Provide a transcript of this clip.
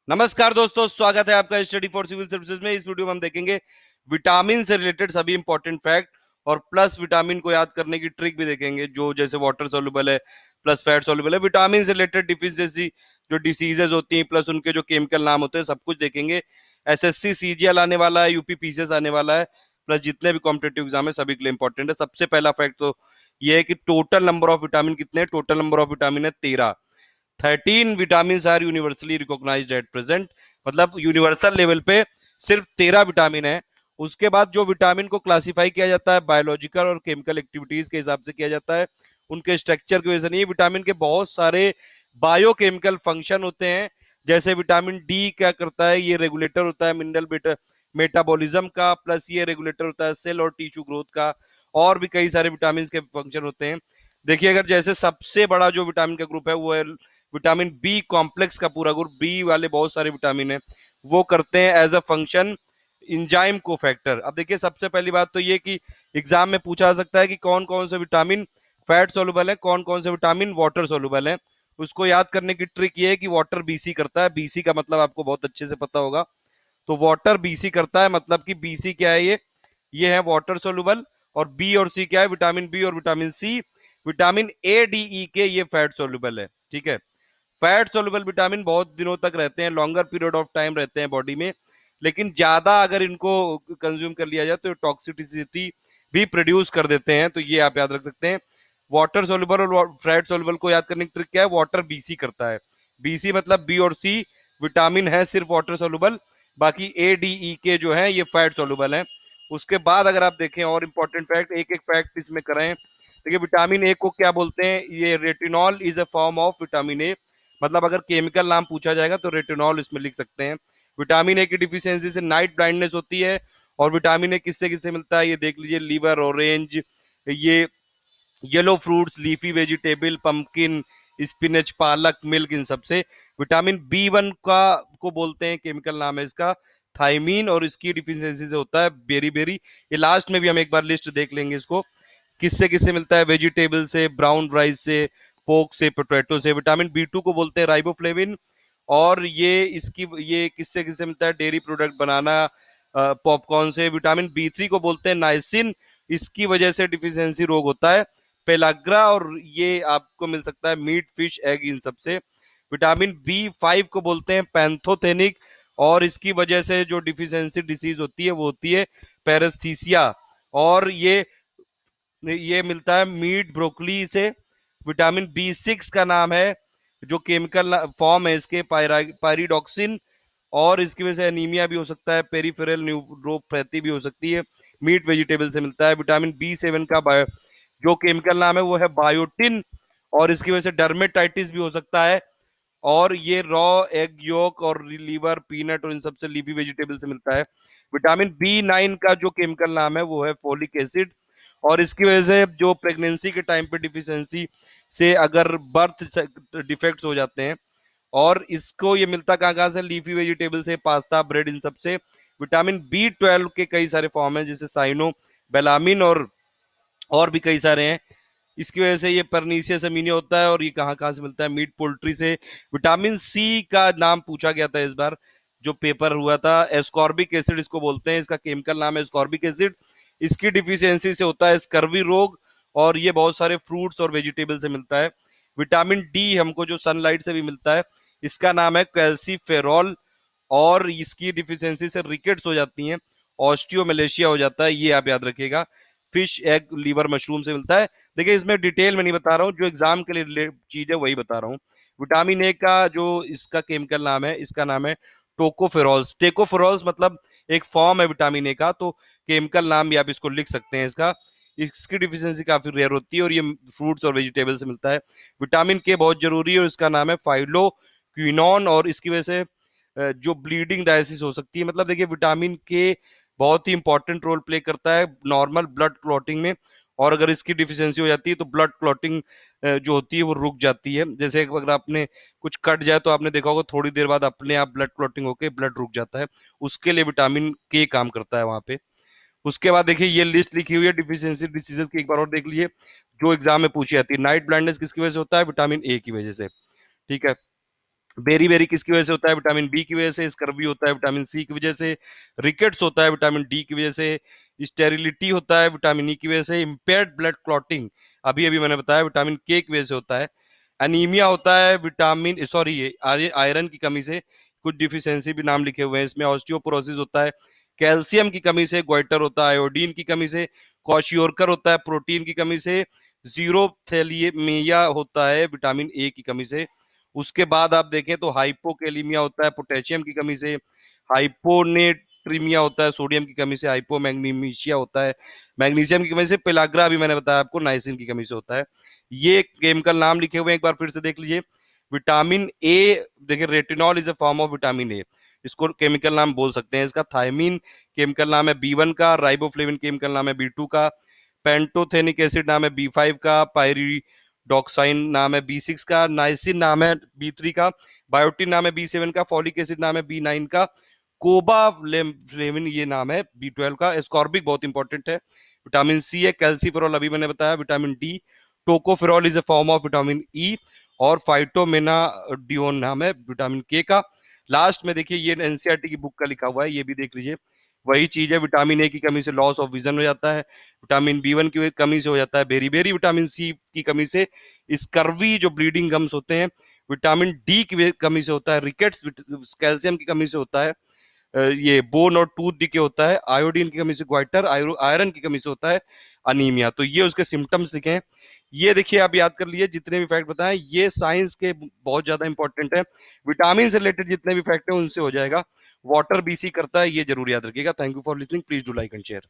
नमस्कार दोस्तों, स्वागत है आपका स्टडी फॉर सिविल सर्विसेज में। इस वीडियो में हम देखेंगे विटामिन से रिलेटेड सभी इंपॉर्टेंट फैक्ट और प्लस विटामिन को याद करने की ट्रिक भी देखेंगे, जो जैसे वाटर सॉल्युबल है प्लस फैट सॉल्युबल है। विटामिन से रिलेटेड डिफिशियंसी जो डिसीजेज होती हैं प्लस उनके जो केमिकल नाम होते हैं, सब कुछ देखेंगे। एसएससी सीजीएल आने वाला है, यूपी पीसीएस आने वाला है, प्लस जितने भी कॉम्पिटेटिव एग्जाम है सभी के लिए इंपॉर्टेंट है। सबसे पहला फैक्ट तो ये है कि टोटल नंबर ऑफ विटामिन कितने हैं। टोटल नंबर ऑफ विटामिन है 13। 13 vitamin R universally recognised at present, मतलब यूनिवर्सल लेवल पे सिर्फ 13 विटामिन है। उसके बाद जो विटामिन को क्लासिफाई किया जाता है बायोलॉजिकल और केमिकल एक्टिविटीज के हिसाब से किया जाता है, उनके स्ट्रक्चर की वजह से नहीं। विटामिन के बहुत सारे बायोकेमिकल फंक्शन होते हैं। जैसे विटामिन डी क्या करता है, ये रेगुलेटर होता है मिनरल मेटाबॉलिज्म का, प्लस ये रेगुलेटर होता है सेल और टिश्यू ग्रोथ का। और भी कई सारे विटामिन के फंक्शन होते हैं। देखिए, अगर जैसे सबसे बड़ा जो विटामिन का ग्रुप है वो है विटामिन बी कॉम्प्लेक्स का पूरा ग्रुप। बी वाले बहुत सारे विटामिन है, वो करते हैं एज अ फंक्शन इंजाइम को फैक्टर। अब देखिए, सबसे पहली बात तो ये कि एग्जाम में पूछा जा सकता है कि कौन कौन से विटामिन फैट सोलुबल है, कौन कौन से विटामिन वाटर सोलुबल है। उसको याद करने की ट्रिक ये है कि वाटर बीसी करता है। बीसी का मतलब आपको बहुत अच्छे से पता होगा। तो वाटर बीसी करता है, मतलब कि बीसी क्या है, ये है वाटर सोलुबल। और बी और सी क्या है, विटामिन बी और vitamin C. Vitamin A D E के ये फैट सोलुबल है। ठीक है, फैट सोलुबल विटामिन बहुत दिनों तक रहते हैं, लॉन्गर पीरियड ऑफ टाइम रहते हैं बॉडी में। लेकिन ज्यादा अगर इनको कंज्यूम कर लिया जाए तो टॉक्सिसिटी भी प्रोड्यूस कर देते हैं, तो ये आप याद रख सकते हैं। वाटर सोलुबल और फैट सोलुबल को याद करने की ट्रिक क्या है, वाटर बीसी करता है। बीसी मतलब बी और सी विटामिन है सिर्फ वाटर सोलुबल, बाकी ए डी ई के जो है ये फैट सोलुबल है। उसके बाद अगर आप देखें और इंपॉर्टेंट फैक्ट, एक एक फैक्ट इसमें करें। देखिए, विटामिन ए को क्या बोलते हैं, ये retinol is a form of vitamin A. मतलब अगर केमिकल नाम पूछा जाएगा तो रेटिनॉल इसमें लिख सकते हैं। विटामिन ए की डिफिशियंसी से नाइट ब्लाइंडनेस होती है। और विटामिन ए किससे किससे मिलता है, ये देख लीजिए, लीवर, ऑरेंज, ये yellow fruits, leafy vegetable, pumpkin, spinach, पालक, मिल्क, इन सबसे। विटामिन बी वन का को बोलते हैं, केमिकल नाम है इसका थाइमीन, और इसकी डिफिशियंसी से होता है बेरी बेरी। ये लास्ट में भी हम एक बार लिस्ट देख लेंगे इसको, किससे किससे मिलता है, वेजिटेबल से, ब्राउन राइस से, पोक से, पोटैटो से। विटामिन बी टू को बोलते हैं राइबोफ्लेविन, और ये किससे किससे मिलता है, डेयरी प्रोडक्ट, बनाना, पॉपकॉर्न से। विटामिन बी थ्री को बोलते हैं नाइसिन, इसकी वजह से डिफिशियंसी रोग होता है पेलाग्रा, और ये आपको मिल सकता है मीट, फिश, एग, इन सबसे। विटामिन बी फाइव को बोलते हैं पैंथोथेनिक, और इसकी वजह से जो डिफिशियंसी डिसीज होती है वो होती है पैरेस्थीसिया। और ये मिलता है मीट, ब्रोकली से। विटामिन बी सिक्स का नाम है, जो केमिकल फॉर्म है इसके, पायरिडॉक्सिन, और इसकी वजह से एनीमिया भी हो सकता है, पेरिफेरल न्यूरोपैथी भी हो सकती है। मीट वेजिटेबल से मिलता है। विटामिन बी सेवन का जो केमिकल नाम है वो है बायोटिन, और इसकी वजह से डर्मेटाइटिस भी हो सकता है। और ये रॉ एग योक और लीवर, पीनट और इन सब से, लीफी वेजिटेबल से मिलता है। विटामिन बी नाइन का जो केमिकल नाम है वो है फोलिक एसिड, और इसकी वजह से जो प्रेगनेंसी के टाइम पे डिफिशियंसी से अगर बर्थ डिफेक्ट्स हो जाते हैं। और इसको ये मिलता कहाँ कहाँ से, लीफी वेजिटेबल से, पास्ता, ब्रेड, इन सब से। विटामिन बी ट्वेल्व के कई सारे फॉर्म है, जैसे साइनो बेलामिन, और भी कई सारे हैं। इसकी वजह से ये परनीसियस अमीनिया होता है। और ये कहाँ कहाँ से मिलता है, मीट, पोल्ट्री से। विटामिन सी का नाम पूछा गया था इस बार जो पेपर हुआ था, एस्कॉर्बिक एसिड इसको बोलते हैं, इसका केमिकल नाम है एस्कॉर्बिक एसिड। इसकी डिफिशियंसी से होता है स्कर्वी रोग, और ये बहुत सारे फ्रूट्स और वेजिटेबल से मिलता है। विटामिन डी हमको जो सनलाइट से भी मिलता है, इसका नाम है कैल्सीफेरॉल, और इसकी डिफिशियंसी से रिकेट्स हो जाती हैं, ऑस्टियोमेलेशिया हो जाता है, ये आप याद रखिएगा। फिश, एग, लीवर, मशरूम से मिलता है। देखिए, इसमें डिटेल में नहीं बता रहा हूँ, जो एग्जाम के लिए चीज है वही बता रहा हूँ। विटामिन ए का जो इसका केमिकल नाम है, इसका नाम है टोकोफेरॉल्स। टेकोफेरॉल्स मतलब एक फॉर्म है विटामिन ए का, तो केमिकल नाम भी आप इसको लिख सकते हैं इसका। इसकी डिफिशियंसी काफी रेयर होती है, और ये फ्रूट्स और वेजिटेबल से मिलता है। विटामिन के बहुत जरूरी है, और इसका नाम है फाइलो क्विनॉन, और इसकी वजह से जो ब्लीडिंग डायसिस हो सकती है। मतलब देखिए, विटामिन के बहुत ही इंपॉर्टेंट रोल प्ले करता है नॉर्मल ब्लड क्लॉटिंग में। और अगर इसकी डिफिशियंसी हो जाती है तो ब्लड क्लॉटिंग जो होती है वो रुक जाती है। जैसे अगर आपने कुछ कट जाए तो आपने देखा होगा थोड़ी देर बाद अपने आप ब्लड क्लॉटिंग होकर ब्लड रुक जाता है, उसके लिए विटामिन के काम करता है वहां पे। उसके बाद देखिए, ये लिस्ट लिखी हुई है डिफिशियंसी डिसीजेस की, एक बार और देख लीजिए, जो एग्जाम में पूछी जाती है। नाइट ब्लाइंडनेस किसकी वजह से होता है, विटामिन ए की वजह से। ठीक है, बेरी बेरी किसकी वजह से होता है? विटामिन बी की वजह से। स्कर्वी होता है विटामिन सी की वजह से। रिकेट्स होता है विटामिन डी की वजह से। स्टेरिलिटी होता है विटामिन ई की वजह से। इम्पेयर्ड ब्लड क्लॉटिंग अभी अभी मैंने बताया विटामिन के की वजह से होता है। एनीमिया होता है विटामिन सॉरी ये आयरन की कमी से। कुछ डिफिशियंसी भी नाम लिखे हुए हैं इसमें। ऑस्टियोपोरोसिस होता है कैल्शियम की कमी से। गोइटर होता है आयोडीन की कमी से। क्वाशियोरकर होता है प्रोटीन की कमी से। जीरोथैलियमिया होता है विटामिन ए की कमी से। उसके बाद आप देखें तो हाइपोकेलिमिया होता है पोटेशियम की कमी से। हाइपोनेट्रीमिया होता है सोडियम की कमी से। हाइपोमैग्नीशिया होता है मैग्नीशियम की कमी से। पेलाग्रा अभी मैंने बताया आपको नाइसिन की कमी से होता है। ये केमिकल नाम लिखे हुए हैं एक बार फिर से देख लीजिए। विटामिन ए देखिए retinol is a form of vitamin A. इसको केमिकल नाम बोल सकते हैं इसका। थायमीन केमिकल नाम है बी 1 का। राइबोफ्लेविन केमिकल नाम है बी 2 का। पेंटोथेनिक एसिड नाम है बी 5 का। पायरिडॉक्साइन नाम है बी 6 का। नाइसिन नाम है बी 3 का। बायोटिन नाम है बी 7 का। फॉलिक एसिड नाम है बी 9 का। कोबाफ्लेविन ये नाम है बी 12 का। एस्कॉर्बिक बहुत इंपॉर्टेंट है। विटामिन सी है। कैल्सीफेरॉल अभी मैंने बताया। Vitamin D tocopherol is a form of vitamin E. और फाइटोमेनाडियोन नाम है विटामिन के का। लास्ट में देखिए ये एनसीईआरटी की बुक का लिखा हुआ है ये भी देख लीजिए। वही चीज है विटामिन ए की कमी से लॉस ऑफ विजन हो जाता है। विटामिन बी 1 की कमी से हो जाता है बेरी बेरी। विटामिन सी की कमी से स्कर्वी जो ब्लीडिंग गम्स होते हैं। विटामिन डी की कमी से होता है रिकेट्स। कैल्शियम की कमी से होता है ये बोन और टूथ डिके होता है। आयोडीन की कमी से ग्वाइटर। आयरन की कमी से होता है अनीमिया। तो ये उसके सिम्टम्स लिखे हैं। ये देखिए आप याद कर लिए जितने भी फैक्ट बताएं ये साइंस के बहुत ज्यादा इंपॉर्टेंट है। विटामिन से रिलेटेड जितने भी फैक्ट है उनसे हो जाएगा। वाटर बीसी करता है ये जरूर याद रखिएगा। Thank you for listening. Please do like and share.